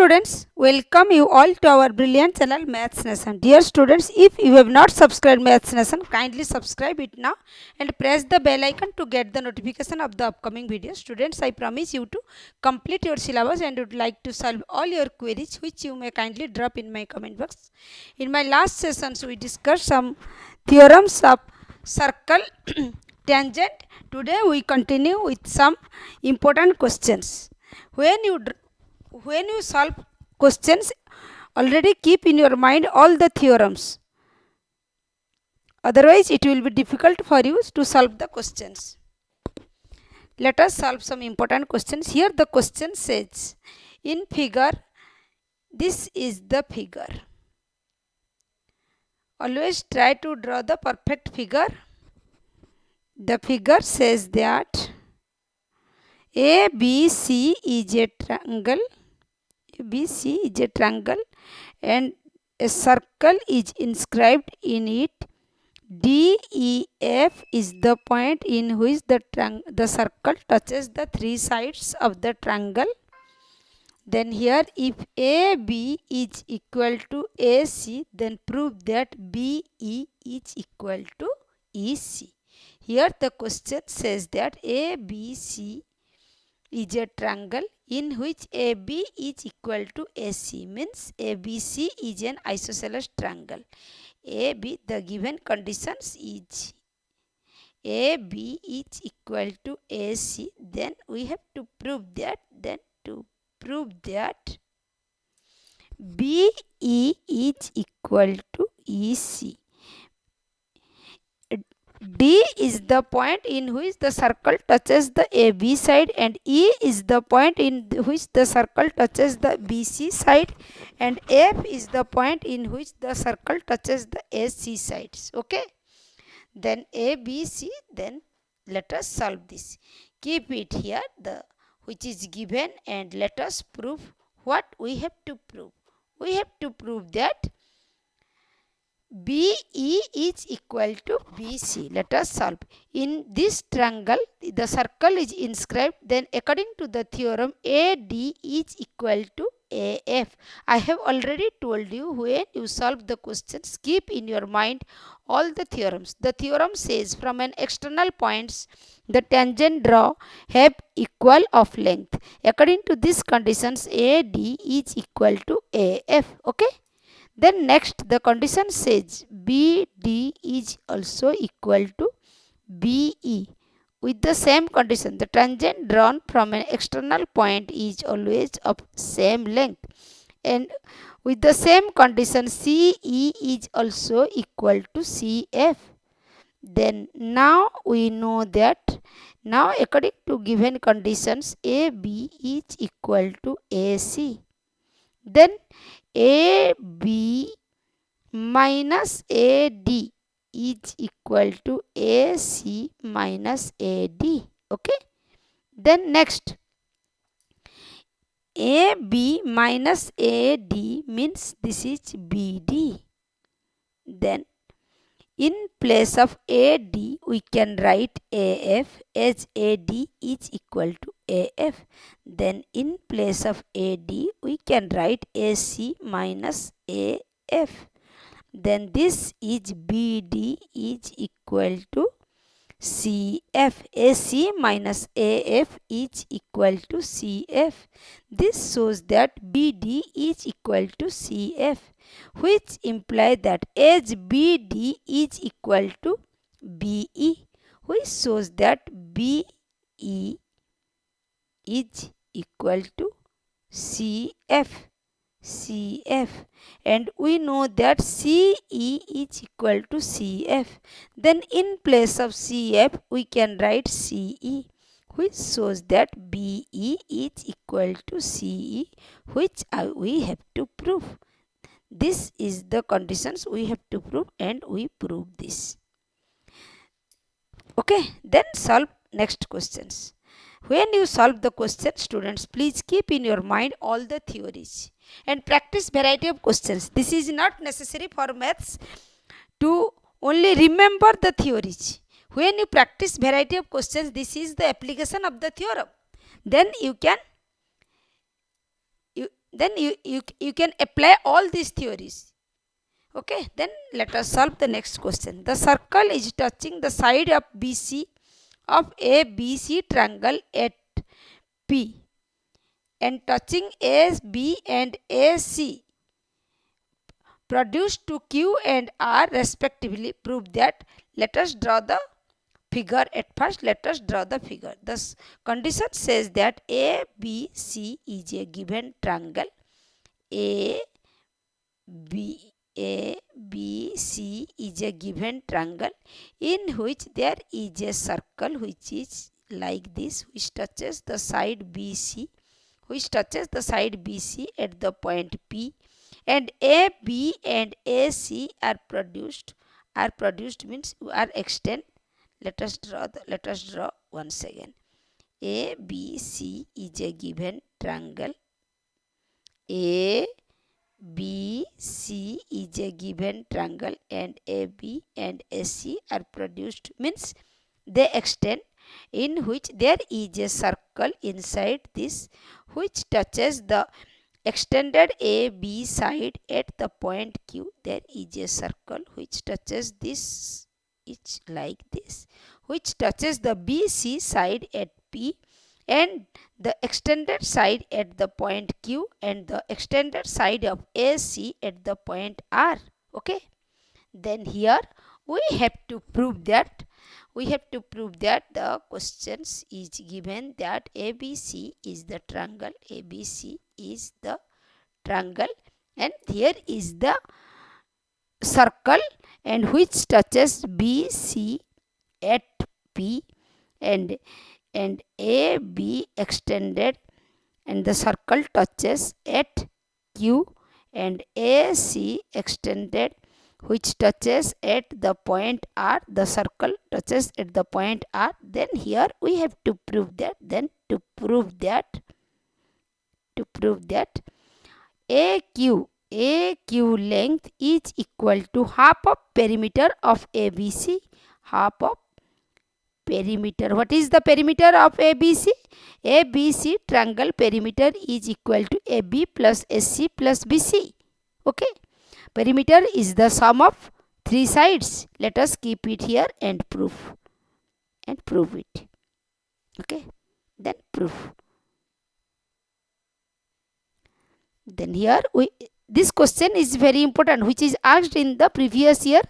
students, welcome you all to our brilliant channel Maths Nation. Dear students, if you have not subscribed Maths Nation, kindly subscribe it now and press the bell icon to get the notification of the upcoming videos. Students, I promise you to complete your syllabus and would like to solve all your queries which you may kindly drop in my comment box. In my last sessions, we discussed some theorems of circle, tangent. Today we continue with some important questions. When you solve questions, already keep in your mind all the theorems. Otherwise, it will be difficult for you to solve the questions. Let us solve some important questions. Here the question says, in figure, this is the figure. Always try to draw the perfect figure. The figure says that ABC is a triangle. ABC is a triangle and a circle is inscribed in it. DEF is the point in which the circle touches the three sides of the triangle. Then here, if AB is equal to AC, then prove that BE is equal to EC. Here the question says that ABC is a triangle in which AB is equal to AC, means ABC is an isosceles triangle. AB, the given conditions is AB is equal to AC, then we have to prove that, BE is equal to EC. D is the point in which the circle touches the AB side and E is the point in which the circle touches the BC side and F is the point in which the circle touches the AC sides. Okay. Then ABC, then let us solve this. Keep it here, the which is given, and let us prove what we have to prove. We have to prove that BE is equal to BC. Let us solve. In this triangle, the circle is inscribed. Then according to the theorem, AD is equal to AF. I have already told you, when you solve the questions, keep in your mind all the theorems. The theorem says from an external points, the tangent draw have equal of length. According to these conditions, AD is equal to AF. Okay. Then next, the condition says BD is also equal to BE. With the same condition, the tangent drawn from an external point is always of same length. And with the same condition, CE is also equal to CF. Then now we know that, now according to given conditions, AB is equal to AC. Then AB minus AD is equal to AC minus AD. Okay. Then next, AB minus AD means this is BD. Then in place of AD, we can write AF as AD is equal to AF. Then in place of AD, we can write AC minus AF. Then this is BD is equal to CF. AC minus AF is equal to CF. This shows that BD is equal to CF, which implies that as BD is equal to BE, which shows that BE is equal to CF. And we know that CE is equal to CF. Then in place of CF, we can write CE, which shows that BE is equal to CE, which we have to prove. This is the conditions we have to prove, and we prove this. Okay, then solve next questions. When you solve the question, students, please keep in your mind all the theories and practice variety of questions. This is not necessary for maths to only remember the theories. When you practice variety of questions, this is the application of the theorem. Then you can then you can apply all these theories. Okay, then let us solve the next question. The circle is touching the side of BC of ABC triangle at P and touching AB and AC produced to Q and R respectively. Prove that. Let us draw the figure. At first, let us draw the figure. The condition says that ABC is a given triangle. ABC is a given triangle in which there is a circle which is like this, which touches the side BC, at the point P, and AB and AC are produced. Means are extend. Let us draw once again. ABC is a given triangle. ABC is a given triangle and AB and AC are produced, means they extend, in which there is a circle inside this which touches the extended AB side at the point Q. There is a circle which touches this, it's like this, which touches the BC side at P and the extended side at the point Q and the extended side of AC at the point R. Okay, then here we have to prove that the questions is given that ABC is the triangle. ABC is the triangle and here is the circle and which touches BC at P and AB extended and the circle touches at Q and AC extended which touches at the point R. The circle touches at the point R. Then here we have to prove that. To prove that AQ length is equal to half of perimeter of ABC. Half of perimeter. What is the perimeter of ABC? ABC triangle perimeter is equal to AB plus AC plus BC. Okay. Perimeter is the sum of three sides. Let us keep it here and prove it. Okay. Then proof. Then here this question is very important, which is asked in the previous year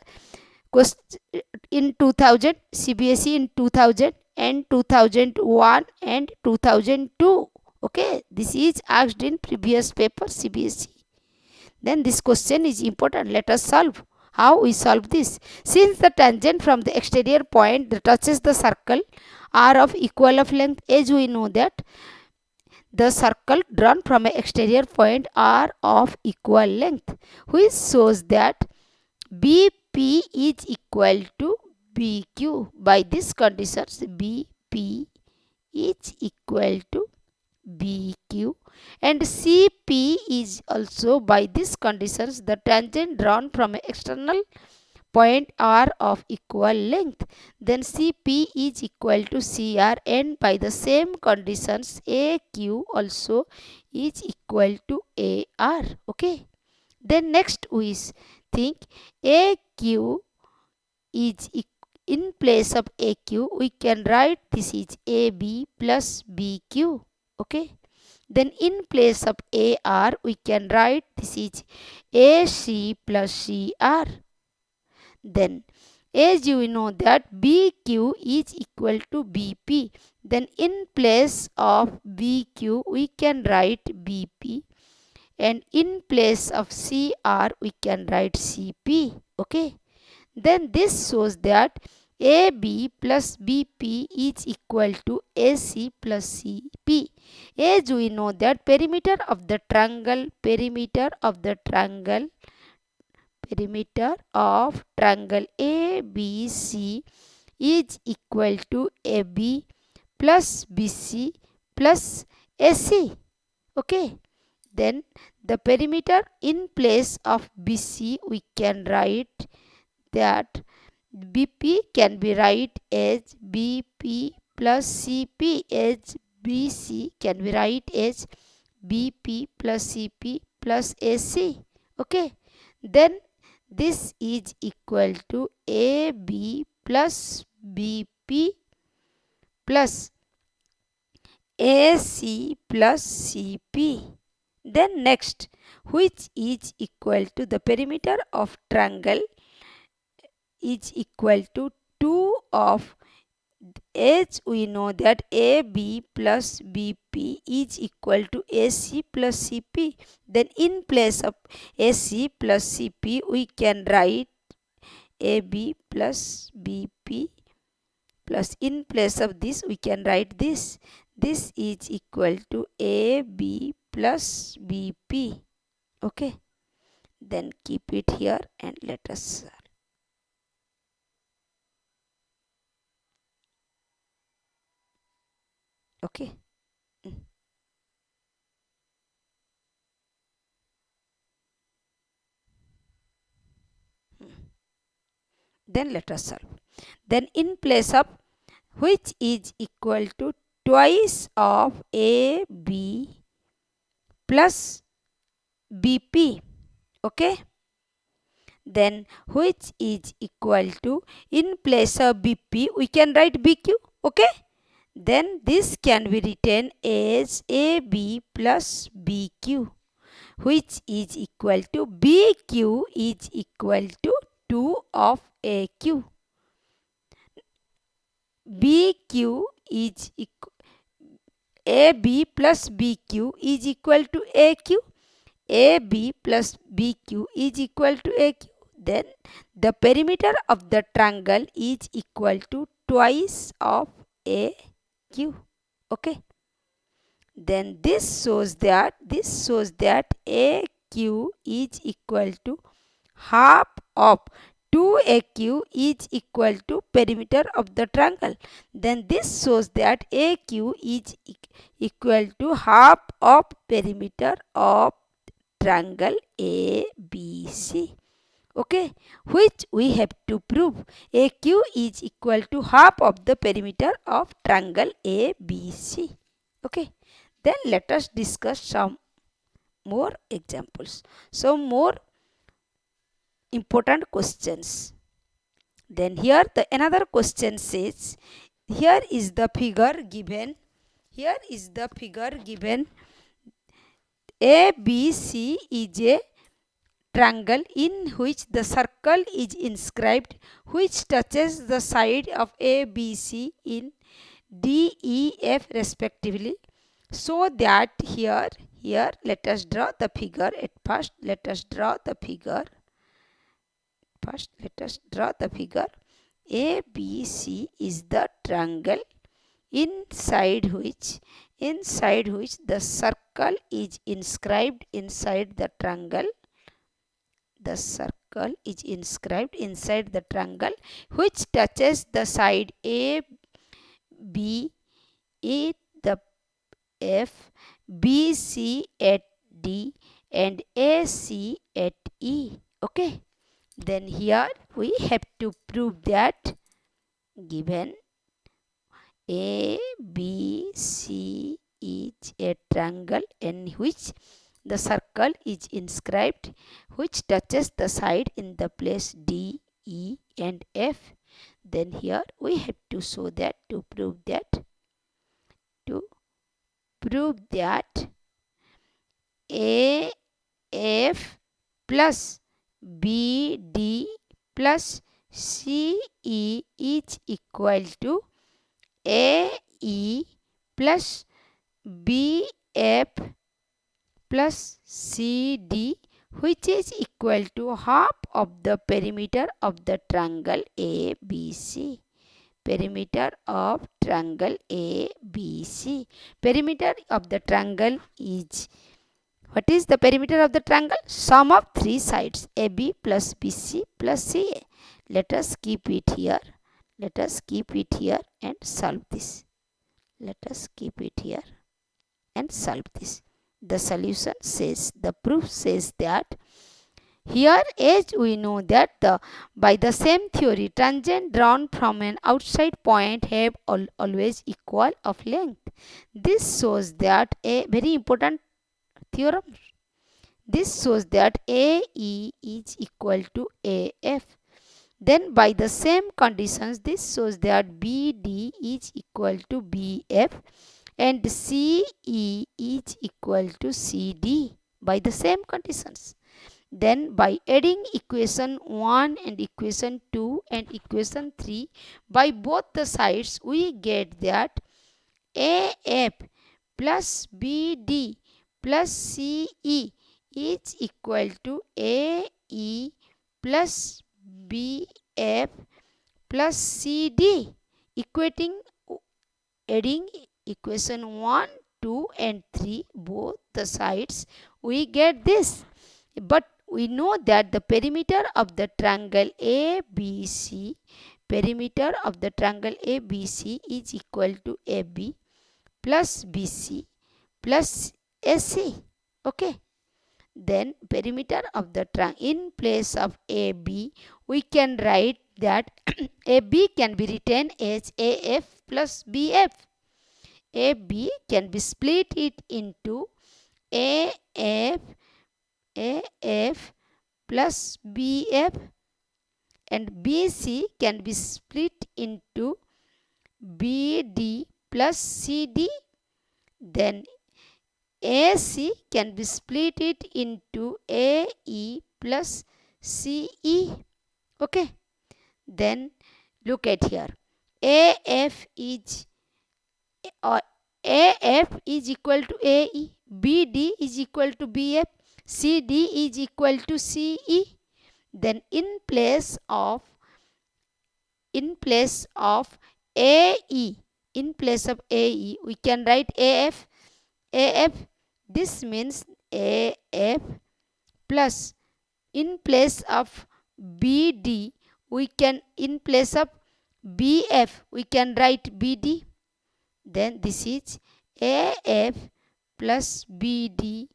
in 2000, CBSE in 2000 and 2001 and 2002. Okay, this is asked in previous paper CBSE. Then this question is important. Let us solve. How we solve this? Since the tangent from the exterior point that touches the circle are of equal of length, as we know that the circle drawn from an exterior point are of equal length, which shows that BP is equal to BQ. By these conditions, BP is equal to BQ and CP is also by these conditions the tangent drawn from an external point are of equal length. Then CP is equal to CR and by the same conditions AQ also is equal to AR. Okay. Then next we think AQ is in place of AQ we can write this is AB plus BQ. Okay. Then in place of AR we can write this is AC plus CR. Then as you know that BQ is equal to BP, then in place of BQ we can write BP and in place of CR we can write CP. Okay. Then this shows that AB plus BP is equal to AC plus CP. As we know that perimeter of the triangle ABC is equal to AB plus BC plus AC. Okay. Then the perimeter in place of BC we can write that BP can be write as BP plus CP, as BC can be write as BP plus CP plus AC. Okay. Then this is equal to AB plus BP plus AC plus CP. Then next, which is equal to the perimeter of triangle is equal to 2 of, as we know that AB plus BP is equal to AC plus CP. Then in place of AC plus CP, we can write AB plus BP plus, in place of this we can write this. This is equal to AB plus BP. Okay. Then keep it here and let us solve. Okay. Then let us solve. Then in place of, which is equal to twice of AB plus BP. Okay. Then which is equal to, in place of BP we can write BQ. Okay. Then this can be written as AB plus BQ, which is equal to, BQ is equal to 2 of AQ. BQ is equal, AB plus BQ is equal to AQ. AB plus BQ is equal to AQ. Then the perimeter of the triangle is equal to twice of AQ. Okay. Then this shows that AQ is equal to half of 2AQ is equal to perimeter of the triangle. Then this shows that AQ is equal to half of perimeter of triangle ABC. Okay, which we have to prove. AQ is equal to half of the perimeter of triangle ABC. Okay, then let us discuss some more examples, some more important questions. Then here the another question says, here is the figure given. Here is the figure given. ABC is a triangle in which the circle is inscribed, which touches the side of ABC in DEF respectively. So that here let us draw the figure. At first let us draw the figure. ABC is the triangle inside which the circle is inscribed inside the triangle. The circle is inscribed inside the triangle which touches the side A, B, E, the F, B, C at D and A, C at E. Okay. Then here we have to prove that given A, B, C is a triangle in which the circle is inscribed, which touches the side in the place D, E and F. Then here we have to show that, to prove that AF plus BD plus CE is equal to AE plus BF plus CD, which is equal to half of the perimeter of the triangle ABC. Perimeter of triangle ABC. Perimeter of the triangle is, what is the perimeter of the triangle? Sum of three sides AB plus BC plus CA. Let us keep it here. And solve this. The solution says, the proof says that here, as we know that by the same theory, tangent drawn from an outside point have always equal of length. This shows that, a very important theorem. This shows that AE is equal to AF. Then by the same conditions, this shows that BD is equal to BF and CE is equal to CD by the same conditions. Then by adding equation 1 and equation 2 and equation 3 by both the sides, we get that AF plus BD plus CE is equal to AE plus BF plus CD, equating adding equation 1, 2 and 3 both the sides, we get this. But we know that the perimeter of the triangle ABC, perimeter of the triangle ABC is equal to AB plus BC plus AC. Okay. Then perimeter of the triangle, in place of AB, we can write that AB can be written as AF plus BF. AB can be split it into AF plus BF, and BC can be split into BD plus CD. Then AC can be split it into AE plus CE. Okay. Then look at here. AF is equal to AE, BD is equal to BF, CD is equal to CE. Then in place of AE, we can write AF. This means AF plus, in place of BD, in place of BF, we can write BD. Then this is AF plus BD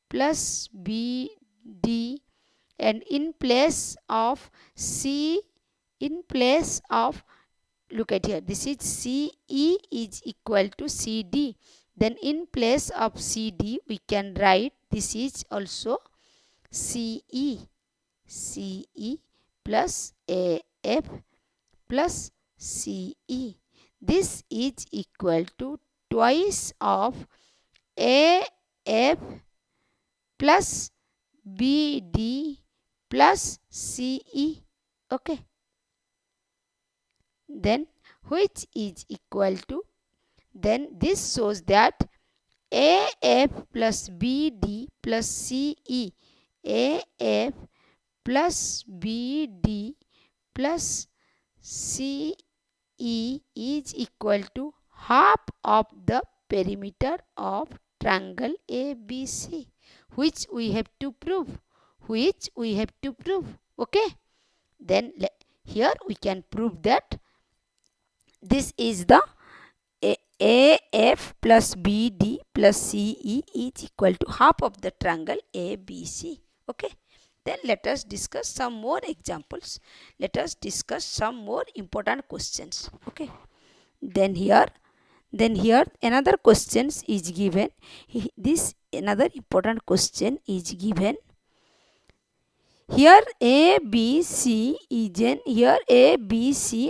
plus BD, and in place of look at here, this is CE is equal to CD. Then in place of CD, we can write this is also CE plus AF plus CE. This is equal to twice of AF plus BD plus CE. Okay. Then which is equal to, then this shows that AF plus BD plus CE, AF plus BD plus CE is equal to half of the perimeter of triangle ABC, which we have to prove. Okay. Then here we can prove that this is the AF plus BD plus CE is equal to half of the triangle ABC. Okay. Then let us discuss some more examples. Let us discuss some more important questions. Okay. Then here another question is given. This another important question is given. Here A, B, C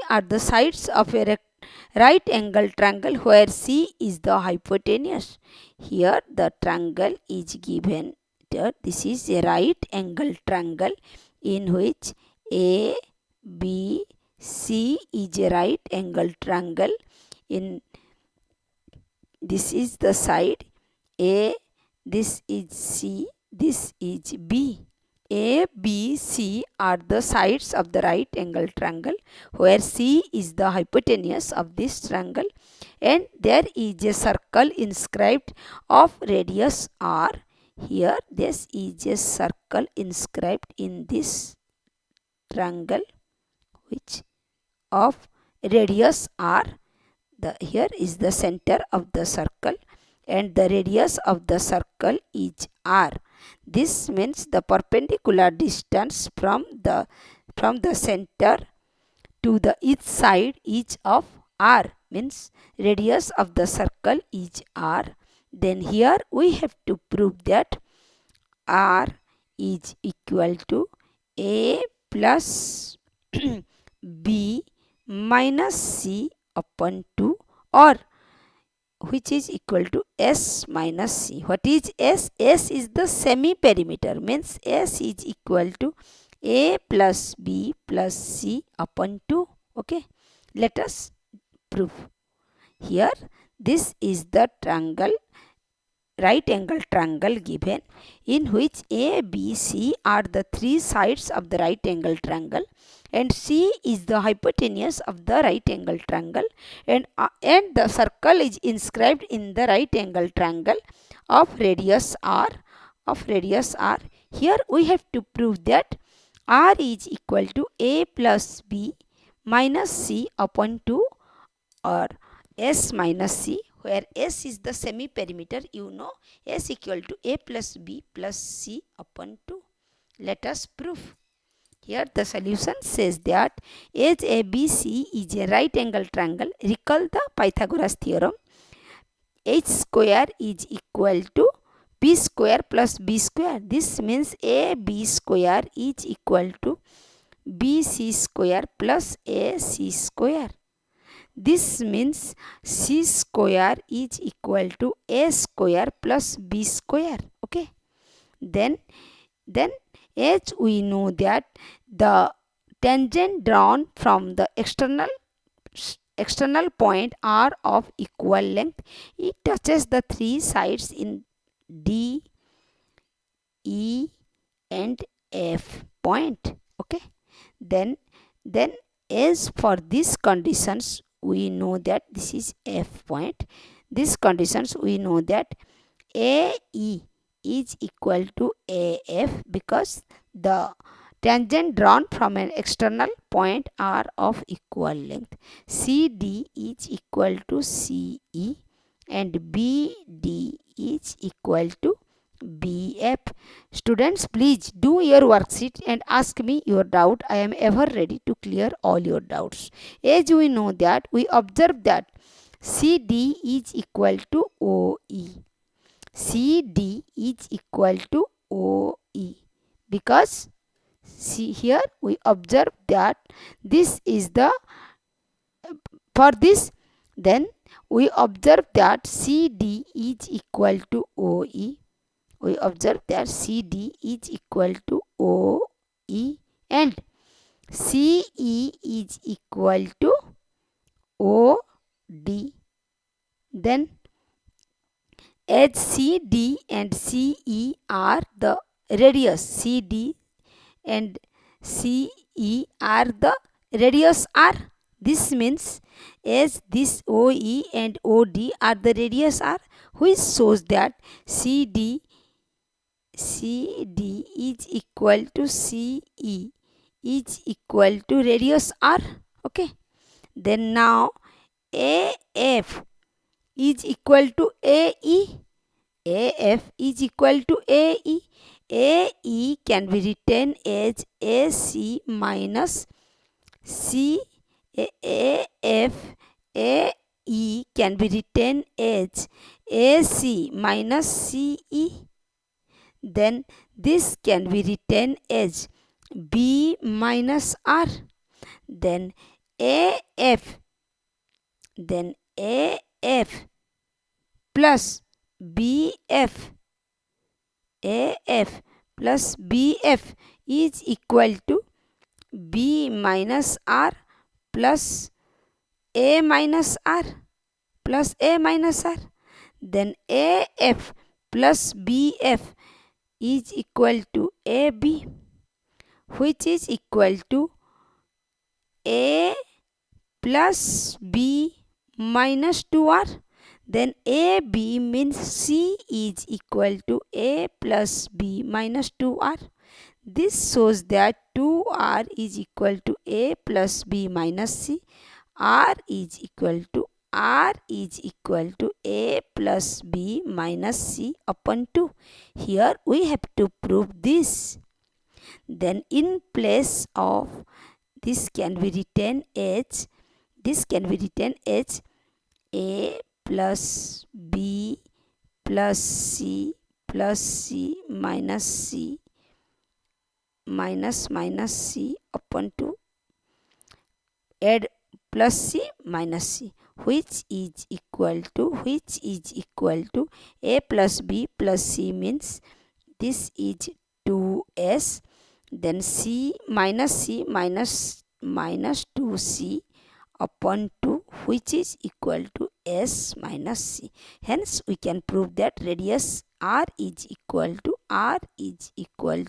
are the sides of a right angle triangle where C is the hypotenuse. Here the triangle is given. This is a right angle triangle in which A, B, C is a right angle triangle. In this is the side A, this is C, this is B. A, B, C are the sides of the right angle triangle where C is the hypotenuse of this triangle, and there is a circle inscribed of radius R. Here this is a circle inscribed in this triangle which of radius R. Here is the center of the circle and the radius of the circle is R. This means the perpendicular distance from the center to the each side is of R, means radius of the circle is R. Then here we have to prove that R is equal to A plus B minus C upon 2, or which is equal to S minus C. What is S? S is the semi-perimeter, means S is equal to A plus B plus C upon 2. Okay, let us prove. Here, this is the triangle, right angle triangle given, in which A, B, C are the three sides of the right angle triangle, and C is the hypotenuse of the right angle triangle, and the circle is inscribed in the right angle triangle of radius R. Here we have to prove that R is equal to A plus B minus C upon 2, or S minus C, where S is the semi-perimeter. You know, S equal to A plus B plus C upon 2. Let us prove. Here the solution says that as ABC is a right angle triangle, recall the Pythagoras theorem. H square is equal to B square plus B square. This means AB square is equal to BC square plus AC square. This means C square is equal to A square plus B square. Okay. Then as we know that the tangent drawn from the external point are of equal length, it touches the three sides in D, E and F point. Okay. Then as for these conditions, we know that this is F point. These conditions, we know that AE is equal to AF, because the tangent drawn from an external point are of equal length. CD is equal to CE, and BD is equal to BF. Students, please do your worksheet and ask me your doubt. I am ever ready to clear all your doubts. As we know that, we observe that CD is equal to OE. CD is equal to OE, because see here we observe that this is the, for this, then we observe that CD is equal to OE. We observe that CD is equal to OE, and CE is equal to OD. Then as CD and CE are the radius, CD and CE are the radius R. This means as this OE and OD are the radius R, which shows that CD is equal to CE is equal to radius R. Okay. Then now AF is equal to AE. AF is equal to AE. AE can be written as AC minus C. AF AE can be written as AC minus CE. Then this can be written as B minus R. Then AF plus BF, AF plus BF is equal to B minus R plus A minus R plus A minus R. Then AF plus BF is equal to AB, which is equal to A plus B minus 2R. Then AB means C is equal to A plus B minus 2R. This shows that 2R is equal to A plus B minus C. R is equal to A plus B minus C upon 2. Here we have to prove this. Then in place of this can be written as A plus B plus C plus c minus c minus c upon 2, add plus c minus c, which is equal to a plus b plus c, means this is 2s, then c minus 2c upon 2, which is equal to s minus c. Hence we can prove that radius r is equal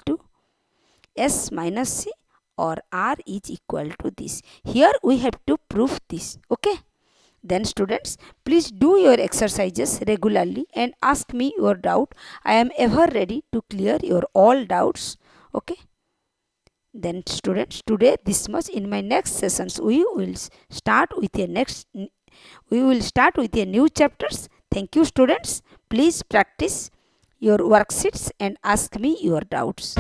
to s minus c, or r is equal to this. Here we have to prove this. Okay. Then students, please do your exercises regularly and ask me your doubt. I am ever ready to clear your all doubts. Okay. Then students, today this much. In my next sessions we will start with a new chapters. Thank you students. Please practice your worksheets and ask me your doubts.